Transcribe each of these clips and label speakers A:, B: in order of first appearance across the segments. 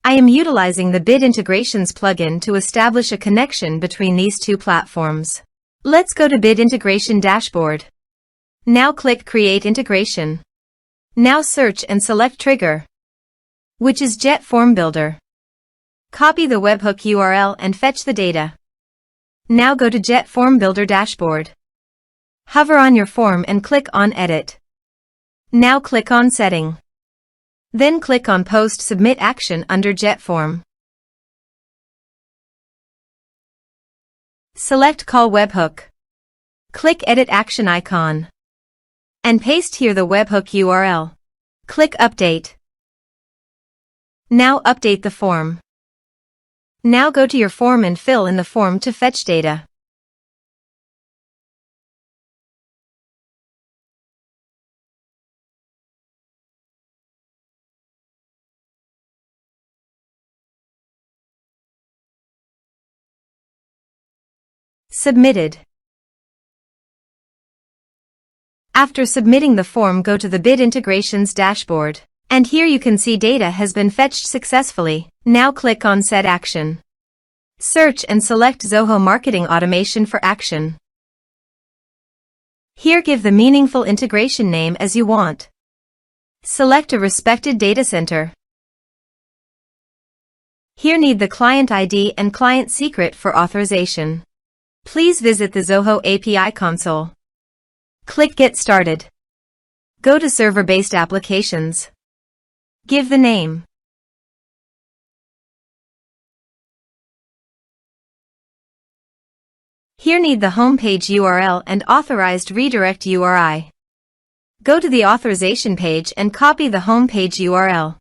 A: I am utilizing the Bit Integrations plugin to establish a connection between these two platforms. Let's go to Bit Integration Dashboard. Now click Create Integration. Now search and select Trigger, which is JetFormBuilder. Copy the webhook URL and fetch the data. Now go to JetFormBuilder Dashboard. Hover on your form and click on Edit. Now click on Setting. Then click on Post Submit Action under JetForm. Select Call Webhook. Click Edit Action icon. And paste here the webhook URL. Click Update. Now update the form. Now go to your form and fill in the form to fetch data. Submitted. After submitting the form, go to the Bit Integrations dashboard. And here you can see data has been fetched successfully. Now click on Set Action. Search and select Zoho Marketing Automation for action. Here give the meaningful integration name as you want. Select a respected data center. Here need the client ID and client secret for authorization. Please visit the Zoho API console. Click Get Started. Go to Server-Based Applications. Give the name. Here need the homepage URL and authorized redirect URI. Go to the authorization page and copy the homepage URL.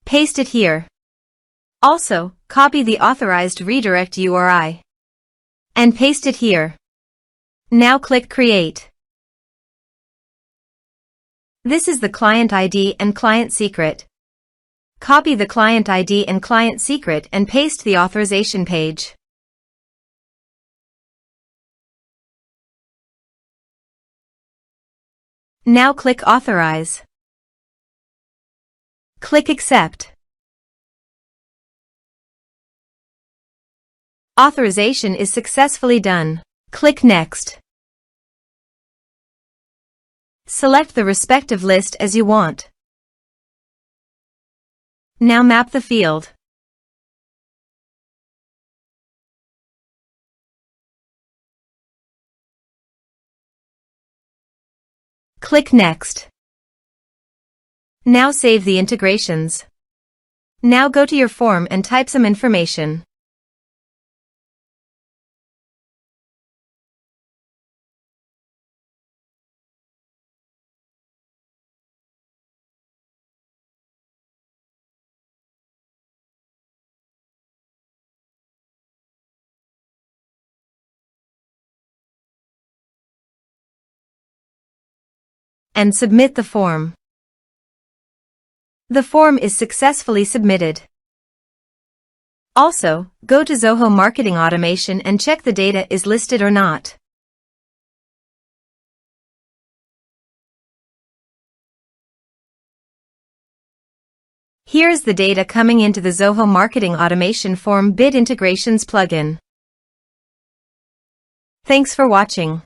A: Paste it here. Also, copy the authorized redirect URI. And paste it here. Now click Create. This is the client ID and client secret. Copy the client ID and client secret and paste the authorization page. Now click Authorize. Click Accept. Authorization is successfully done. Click Next. Select the respective list as you want. Now map the field. Click Next. Now save the integrations. Now go to your form and type some information. And submit the form. The form is successfully submitted. Also, go to Zoho Marketing Automation and check the data is listed or not. Here's the data coming into the Zoho Marketing Automation Form Bit Integrations plugin. Thanks for watching.